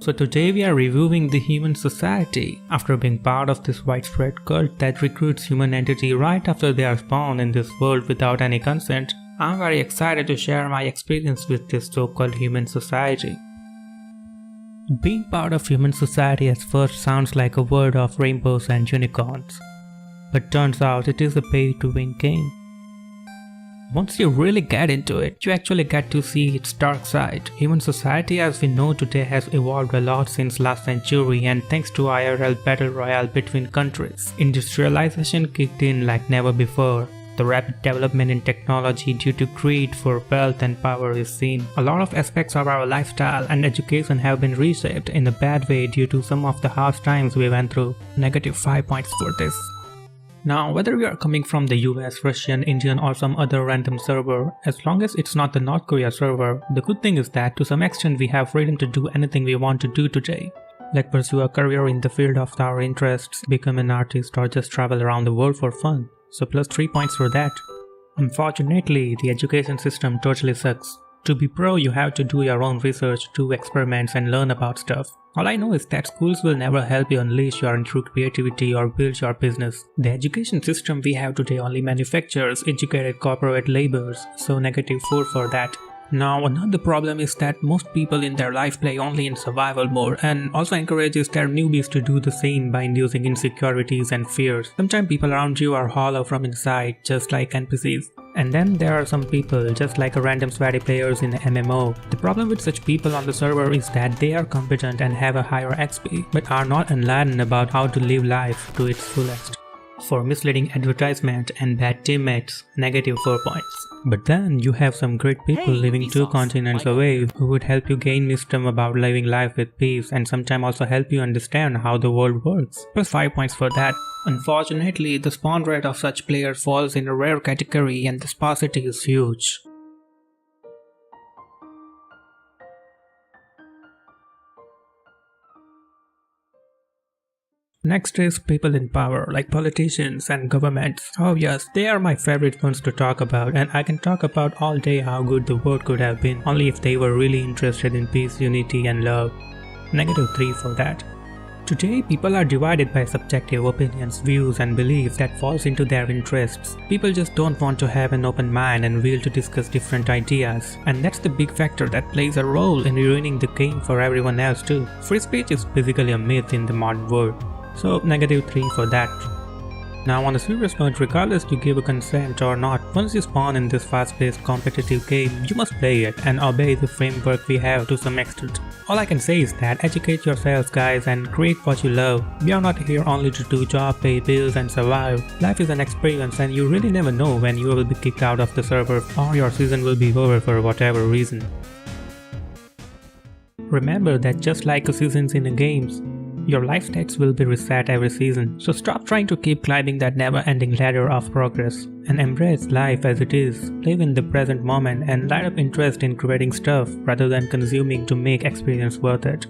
So today we are reviewing the human society. After being part of this widespread cult that recruits human entity right after they are spawned in this world without any consent, I'm very excited to share my experience with this so-called human society. Being part of human society at first sounds like a world of rainbows and unicorns, but turns out it is a pay-to-win game. Once you really get into it, you actually get to see its dark side. Human society as we know today has evolved a lot since last century, and thanks to IRL battle royale between countries, industrialization kicked in like never before. The rapid development in technology due to greed for wealth and power is seen. A lot of aspects of our lifestyle and education have been reshaped in a bad way due to some of the harsh times we went through. -5 points for this. Now, whether we are coming from the US, Russian, Indian or some other random server, as long as it's not the North Korea server, the good thing is that to some extent we have freedom to do anything we want to do today. Like pursue a career in the field of our interests, become an artist or just travel around the world for fun. So +3 points for that. Unfortunately, the education system totally sucks. To be pro, you have to do your own research, do experiments and learn about stuff. All I know is that schools will never help you unleash your true creativity or build your business. The education system we have today only manufactures educated corporate laborers, so -4 for that. Now, another problem is that most people in their life play only in survival mode and also encourages their newbies to do the same by inducing insecurities and fears. Sometimes people around you are hollow from inside, just like NPCs. And then there are some people, just like a random sweaty players in MMO. The problem with such people on the server is that they are competent and have a higher XP, but are not enlightened about how to live life to its fullest. For misleading advertisement and bad teammates, -4 points. But then you have some great people living 2 continents away who would help you gain wisdom about living life with peace and sometimes also help you understand how the world works. +5 points for that. Unfortunately, the spawn rate of such players falls in a rare category and the sparsity is huge. Next is people in power, like politicians and governments. Oh yes, they are my favorite ones to talk about, and I can talk about all day how good the world could have been, only if they were really interested in peace, unity and love. -3 for that. Today, people are divided by subjective opinions, views and beliefs that falls into their interests. People just don't want to have an open mind and will to discuss different ideas. And that's the big factor that plays a role in ruining the game for everyone else too. Free speech is basically a myth in the modern world. So -3 for that. Now on a serious note, regardless you give a consent or not, once you spawn in this fast-paced competitive game, you must play it and obey the framework we have to some extent. All I can say is that educate yourselves guys and create what you love. We are not here only to do job, pay bills and survive. Life is an experience and you really never know when you will be kicked out of the server or your season will be over for whatever reason. Remember that just like a seasons in a games, your life stats will be reset every season, so stop trying to keep climbing that never-ending ladder of progress and embrace life as it is. Live in the present moment and light up interest in creating stuff rather than consuming to make experience worth it.